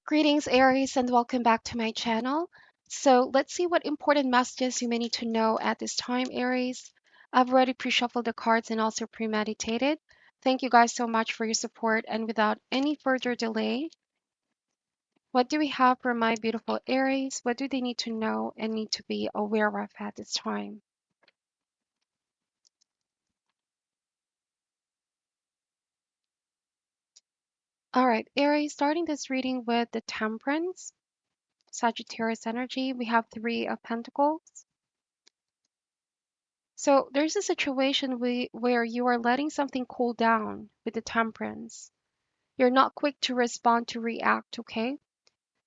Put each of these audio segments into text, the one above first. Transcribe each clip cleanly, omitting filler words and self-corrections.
Greetings, Aries, and welcome back to my channel. So let's see what important messages you may need to know at this time, Aries. I've already pre-shuffled the cards and also premeditated. Thank you guys so much for your support, and without any further delay, what do we have for my beautiful Aries? What do they need to know and need to be aware of at this time? All right, Aries, starting this reading with the Temperance, Sagittarius energy, we have Three of Pentacles. So there's a situation where you are letting something cool down with the temperance. You're not quick to respond to react, okay?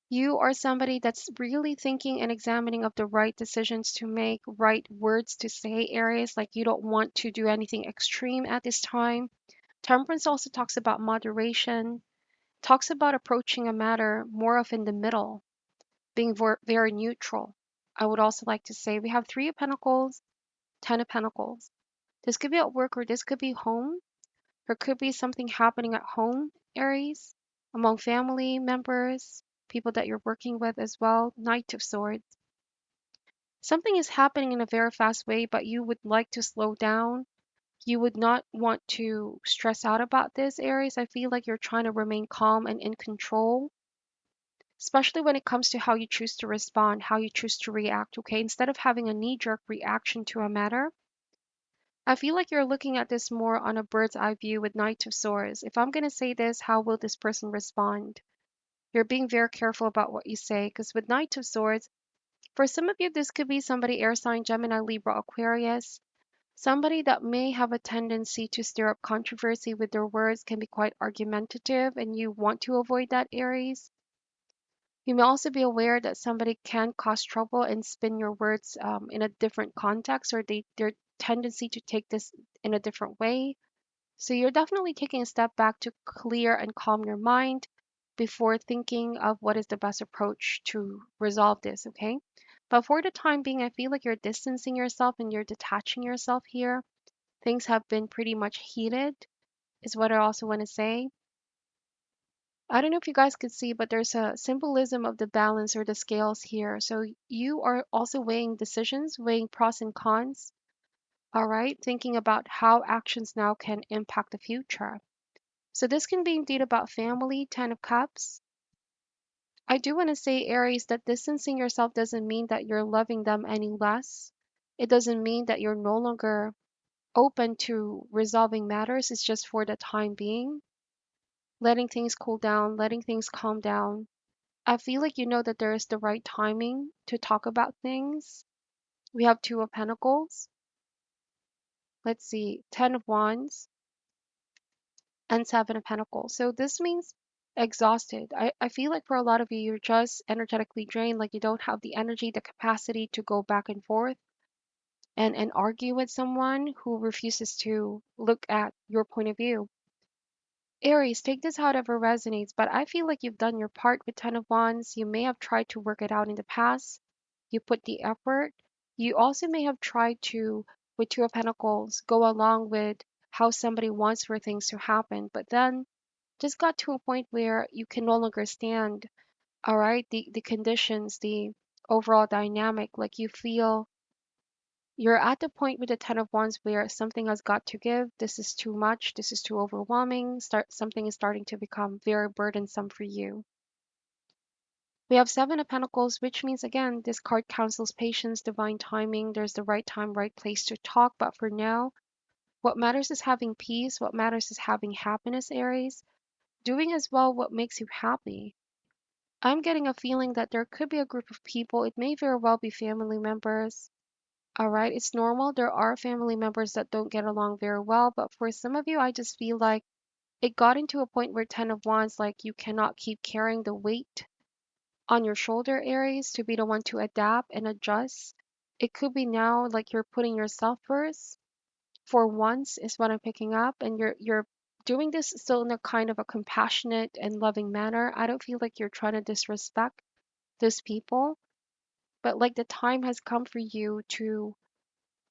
You are somebody that's really thinking and examining of the right decisions to make, right words to say, Aries. Like you don't want to do anything extreme at this time. Temperance also talks about moderation, talks about approaching a matter more of in the middle, being very neutral. I would also like to say we have Three of Pentacles, Ten of Pentacles. This could be at work or this could be home. There could be something happening at home, Aries, among family members, people that you're working with as well. Knight of Swords. Something is happening in a very fast way, but you would like to slow down. You would not want to stress out about this, Aries. I feel like you're trying to remain calm and in control, especially when it comes to how you choose to respond, how you choose to react, okay? Instead of having a knee jerk reaction to a matter, I feel like you're looking at this more on a bird's eye view with Knight of Swords. If I'm going to say this, how will this person respond? You're being very careful about what you say because with Knight of Swords, for some of you, this could be somebody air sign, Gemini, Libra, Aquarius, somebody that may have a tendency to stir up controversy with their words, can be quite argumentative, and you want to avoid that, Aries. You may also be aware that somebody can cause trouble and spin your words in a different context, or their tendency to take this in a different way. So you're definitely taking a step back to clear and calm your mind before thinking of what is the best approach to resolve this, okay? But for the time being, I feel like you're distancing yourself and you're detaching yourself here. Things have been pretty much heated, is what I also want to say. I don't know if you guys could see, but there's a symbolism of the balance or the scales here. So you are also weighing decisions, weighing pros and cons, all right? Thinking about how actions now can impact the future. So this can be indeed about family, Ten of Cups. I do want to say, Aries, that distancing yourself doesn't mean that you're loving them any less. It doesn't mean that you're no longer open to resolving matters. It's just for the time being, letting things cool down, letting things calm down. I feel like you know that there is the right timing to talk about things. We have Two of Pentacles. Let's see, Ten of Wands and Seven of Pentacles. So this means exhausted. I feel like for a lot of you, you're just energetically drained, like you don't have the energy, the capacity to go back and forth and argue with someone who refuses to look at your point of view. Aries, take this however resonates, but I feel like you've done your part with Ten of Wands. You may have tried to work it out in the past. You put the effort. You also may have tried to, with Two of Pentacles, go along with how somebody wants for things to happen, but then just got to a point where you can no longer stand, all right, the conditions, the overall dynamic, like you feel you're at the point with the Ten of Wands where something has got to give. This is too much. This is too overwhelming. Something is starting to become very burdensome for you. We have Seven of Pentacles, which means again, this card counsels patience, divine timing. There's the right time, right place to talk. But for now, what matters is having peace. What matters is having happiness, Aries. Doing as well what makes you happy. I'm getting a feeling that there could be a group of people. It may very well be family members. All right, it's normal. There are family members that don't get along very well, but for some of you, I just feel like it got into a point where Ten of Wands, like you cannot keep carrying the weight on your shoulder, Aries, to be the one to adapt and adjust. It could be now like you're putting yourself first for once, is what I'm picking up, and you're doing this still in a kind of a compassionate and loving manner. I don't feel like you're trying to disrespect these people, but like the time has come for you to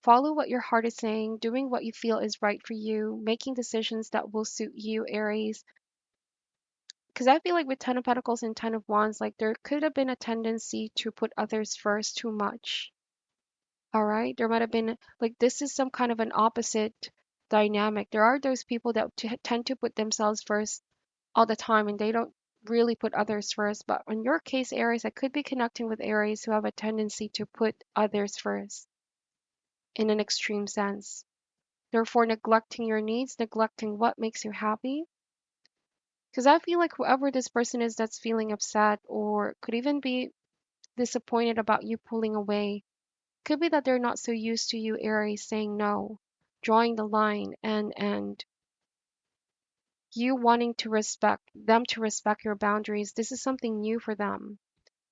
follow what your heart is saying, doing what you feel is right for you, making decisions that will suit you, Aries. Because I feel like with Ten of Pentacles and Ten of Wands, like there could have been a tendency to put others first too much. All right. There might have been like this is some kind of an opposite dynamic. There are those people that tend to put themselves first all the time and they don't really put others first. But in your case, Aries, I could be connecting with Aries who have a tendency to put others first in an extreme sense. Therefore, neglecting your needs, neglecting what makes you happy. Because I feel like whoever this person is that's feeling upset or could even be disappointed about you pulling away, could be that they're not so used to you, Aries, saying no, drawing the line, and you wanting to respect them to respect your boundaries. This is something new for them.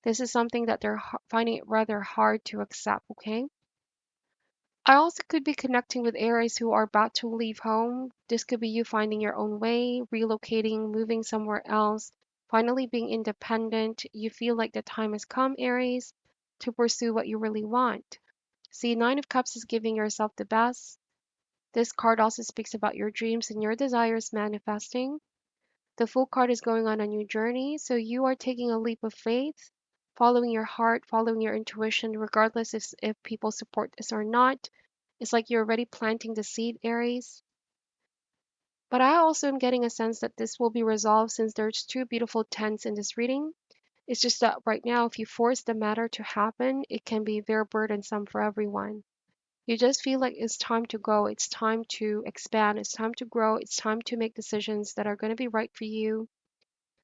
This is something that they're finding it rather hard to accept, okay? I also could be connecting with Aries who are about to leave home. This could be you finding your own way, relocating, moving somewhere else, finally being independent. You feel like the time has come, Aries, to pursue what you really want. See, Nine of Cups is giving yourself the best. This card also speaks about your dreams and your desires manifesting. The Fool card is going on a new journey, so you are taking a leap of faith, following your heart, following your intuition, regardless if people support this or not. It's like you're already planting the seed, Aries. But I also am getting a sense that this will be resolved since there's two beautiful tens in this reading. It's just that right now, if you force the matter to happen, it can be very burdensome for everyone. You just feel like it's time to go, it's time to expand, it's time to grow, it's time to make decisions that are going to be right for you.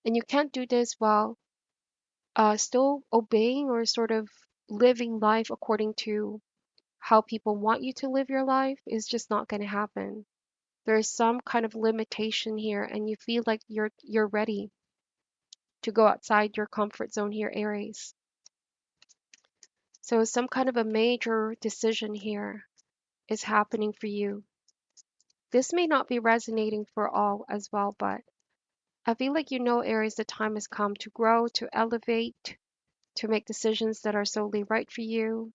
And you can't do this while still obeying or sort of living life according to how people want you to live your life is just not going to happen. There's some kind of limitation here and you feel like you're ready to go outside your comfort zone here, Aries. So some kind of a major decision here is happening for you. This may not be resonating for all as well, but I feel like you know, Aries, the time has come to grow, to elevate, to make decisions that are solely right for you.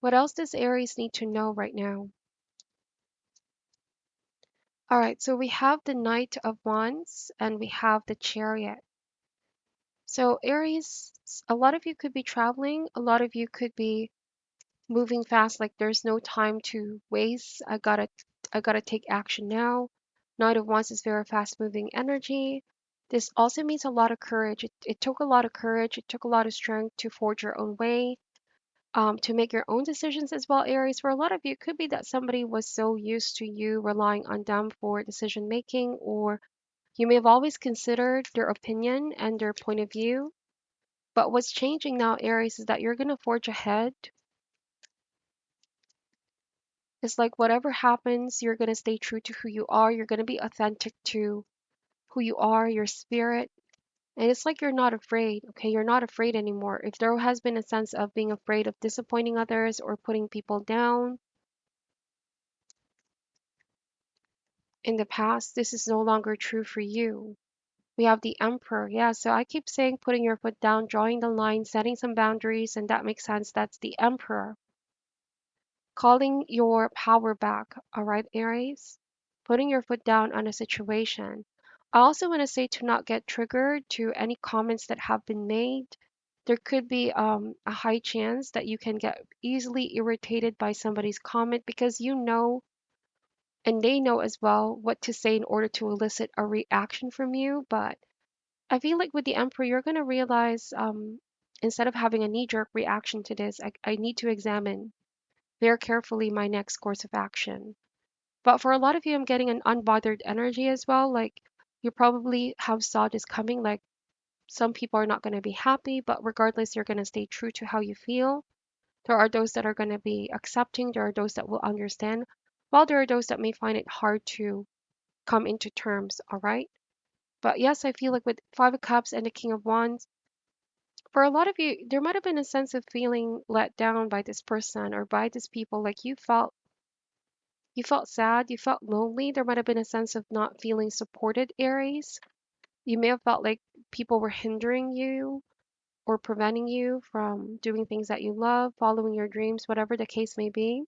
What else does Aries need to know right now? All right, so we have the Knight of Wands and we have the Chariot. So Aries, a lot of you could be traveling, a lot of you could be moving fast, like there's no time to waste. I gotta take action now. Knight of Wands is very fast moving energy. This also means a lot of courage. It took a lot of courage, it took a lot of strength to forge your own way, to make your own decisions as well, Aries. For a lot of you, it could be that somebody was so used to you relying on them for decision making, or you may have always considered their opinion and their point of view. But what's changing now, Aries, is that you're going to forge ahead. It's like whatever happens, you're going to stay true to who you are. You're going to be authentic to who you are, your spirit. And it's like you're not afraid, okay? You're not afraid anymore. If there has been a sense of being afraid of disappointing others or putting people down in the past, this is no longer true for you. We have the Emperor. Yeah, so I keep saying putting your foot down, drawing the line, setting some boundaries, and that makes sense. That's the Emperor. Calling your power back, all right, Aries? Putting your foot down on a situation. I also want to say to not get triggered to any comments that have been made. There could be a high chance that you can get easily irritated by somebody's comment because you know and they know as well what to say in order to elicit a reaction from you. But I feel like with the Emperor, you're going to realize instead of having a knee jerk reaction to this, I need to examine very carefully my next course of action. But for a lot of you, I'm getting an unbothered energy as well. Like you probably have saw this coming. Like some people are not going to be happy, but regardless, you're going to stay true to how you feel. There are those that are going to be accepting. There are those that will understand, while there are those that may find it hard to come into terms. All right. But yes, I feel like with Five of Cups and the King of Wands, for a lot of you, there might have been a sense of feeling let down by this person or by these people. Like you felt sad, you felt lonely. There might have been a sense of not feeling supported, Aries. You may have felt like people were hindering you or preventing you from doing things that you love, following your dreams, whatever the case may be.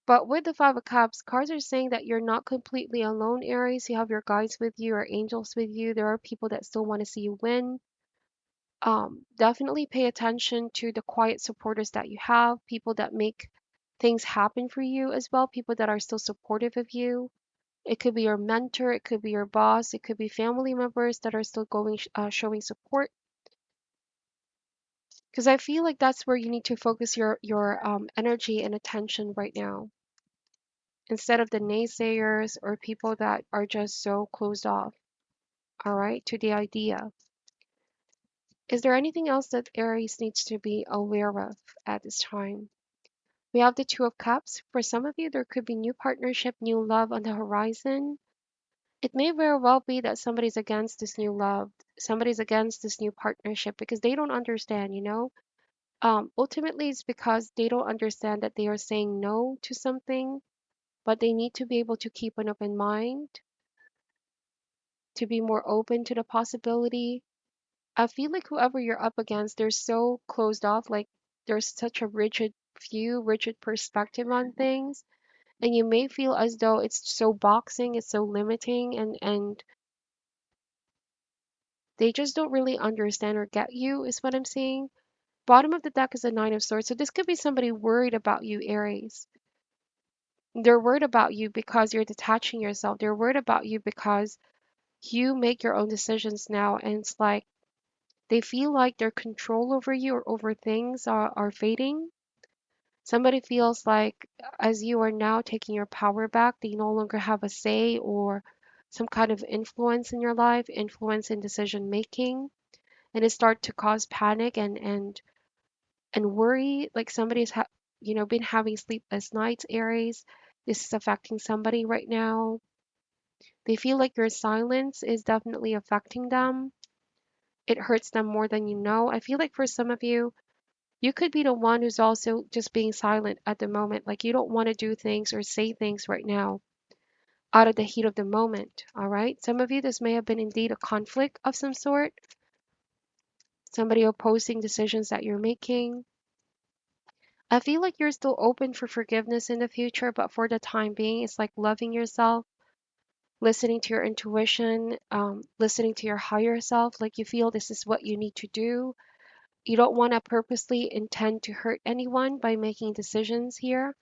But with the Five of Cups, cards are saying that you're not completely alone, Aries. You have your guides with you or angels with you. There are people that still want to see you win. Definitely pay attention to the quiet supporters that you have, people that make things happen for you as well, people that are still supportive of you. It could be your mentor, it could be your boss, it could be family members that are still showing support. Because I feel like that's where you need to focus your energy and attention right now, instead of the naysayers or people that are just so closed off, all right, to the idea. Is there anything else that Aries needs to be aware of at this time? We have the Two of Cups. For some of you, there could be new partnership, new love on the horizon. It may very well be that somebody's against this new love, somebody's against this new partnership because they don't understand, you know? Ultimately, it's because they don't understand that they are saying no to something, but they need to be able to keep an open mind, to be more open to the possibility. I feel like whoever you're up against, they're so closed off, like there's such a rigid view, rigid perspective on things, and you may feel as though it's so boxing, it's so limiting, and they just don't really understand or get you, is what I'm saying. Bottom of the deck is a Nine of Swords, so this could be somebody worried about you, Aries. They're worried about you because you're detaching yourself. They're worried about you because you make your own decisions now, and it's like they feel like their control over you or over things are fading. Somebody feels like as you are now taking your power back, they no longer have a say or some kind of influence in your life, influence in decision making, and it start to cause panic and worry. Like somebody's been having sleepless nights, Aries. This is affecting somebody right now. They feel like your silence is definitely affecting them. It hurts them more than you know. I feel like for some of you, you could be the one who's also just being silent at the moment. Like you don't want to do things or say things right now out of the heat of the moment. All right. Some of you, this may have been indeed a conflict of some sort, somebody opposing decisions that you're making. I feel like you're still open for forgiveness in the future, but for the time being, it's like loving yourself, listening to your intuition, listening to your higher self. Like you feel this is what you need to do. You don't want to purposely intend to hurt anyone by making decisions here,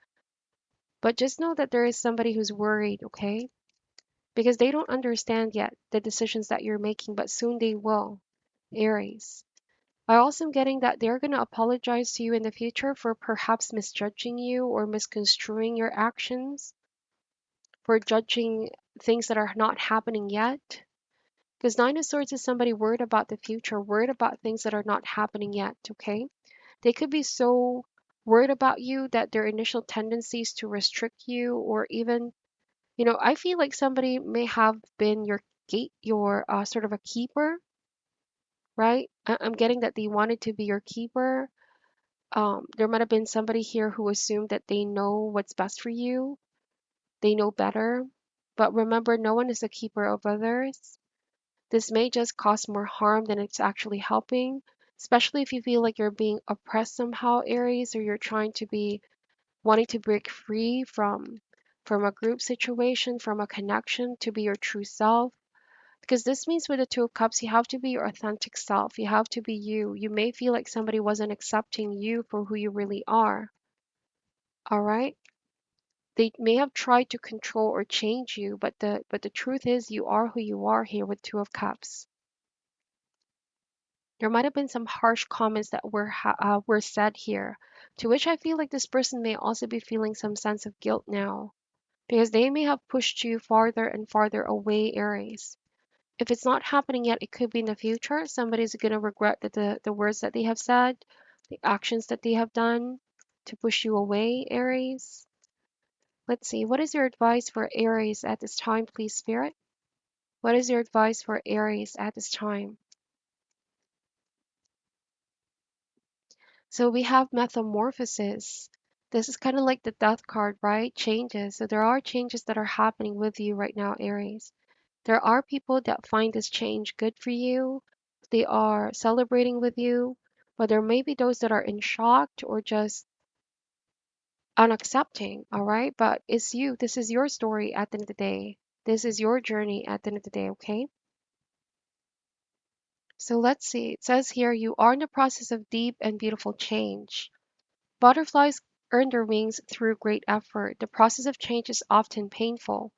but just know that there is somebody who's worried, okay? Because they don't understand yet the decisions that you're making, but soon they will, Aries. I also am getting that they're going to apologize to you in the future for perhaps misjudging you or misconstruing your actions, for judging things that are not happening yet. Because Nine of Swords is somebody worried about the future, worried about things that are not happening yet, okay? They could be so worried about you that their initial tendencies to restrict you or even, I feel like somebody may have been your sort of a keeper, right? I'm getting that they wanted to be your keeper. There might have been somebody here who assumed that they know what's best for you, they know better. But remember, no one is a keeper of others. This may just cause more harm than it's actually helping, especially if you feel like you're being oppressed somehow, Aries, or you're trying to be wanting to break free from a group situation, from a connection to be your true self. Because this means with the Two of Cups, you have to be your authentic self. You have to be you. You may feel like somebody wasn't accepting you for who you really are. All right? They may have tried to control or change you, but the truth is you are who you are here with Two of Cups. There might have been some harsh comments that were said here, to which I feel like this person may also be feeling some sense of guilt now, because they may have pushed you farther and farther away, Aries. If it's not happening yet, it could be in the future. Somebody's going to regret the words that they have said, the actions that they have done to push you away, Aries. Let's see, what is your advice for Aries at this time, please, Spirit? What is your advice for Aries at this time? So we have metamorphosis. This is kind of like the death card, right? Changes. So there are changes that are happening with you right now, Aries. There are people that find this change good for you. They are celebrating with you, but there may be those that are in shock or just unaccepting, all right? But it's you. This is your story at the end of the day. This is your journey at the end of the day, okay? So let's see. It says here you are in the process of deep and beautiful change. Butterflies earn their wings through great effort. The process of change is often painful,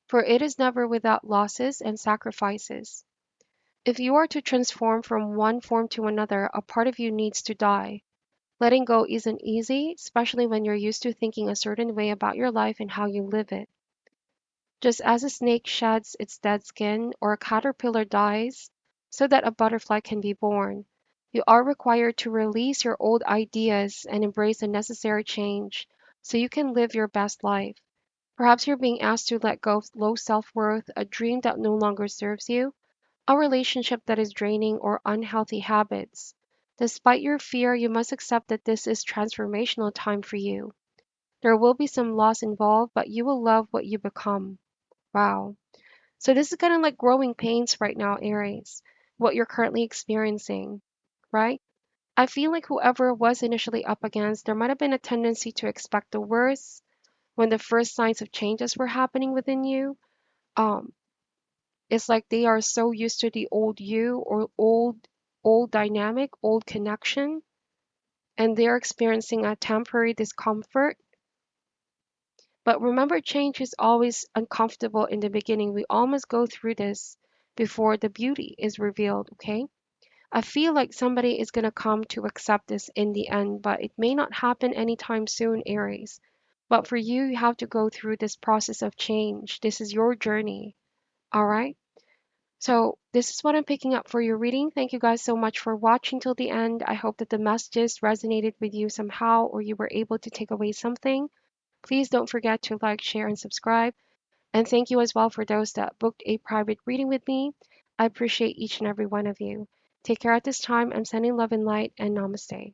for it is never without losses and sacrifices. If you are to transform from one form to another, a part of you needs to die. Letting go isn't easy, especially when you're used to thinking a certain way about your life and how you live it. Just as a snake sheds its dead skin or a caterpillar dies so that a butterfly can be born, you are required to release your old ideas and embrace the necessary change so you can live your best life. Perhaps you're being asked to let go of low self worth, a dream that no longer serves you, a relationship that is draining, or unhealthy habits. Despite your fear, you must accept that this is transformational time for you. There will be some loss involved, but you will love what you become. Wow. So this is kind of like growing pains right now, Aries, what you're currently experiencing, right? I feel like whoever was initially up against, there might have been a tendency to expect the worst when the first signs of changes were happening within you. Um, it's like they are so used to the old you or old dynamic, old connection, and they're experiencing a temporary discomfort. But remember, change is always uncomfortable in the beginning. We all must go through this before the beauty is revealed, okay? I feel like somebody is going to come to accept this in the end, but it may not happen anytime soon, Aries. But for you, you have to go through this process of change. This is your journey, all right? So, this is what I'm picking up for your reading. Thank you guys so much for watching till the end. I hope that the messages resonated with you somehow or you were able to take away something. Please don't forget to like, share, and subscribe. And thank you as well for those that booked a private reading with me. I appreciate each and every one of you. Take care at this time. I'm sending love and light, and namaste.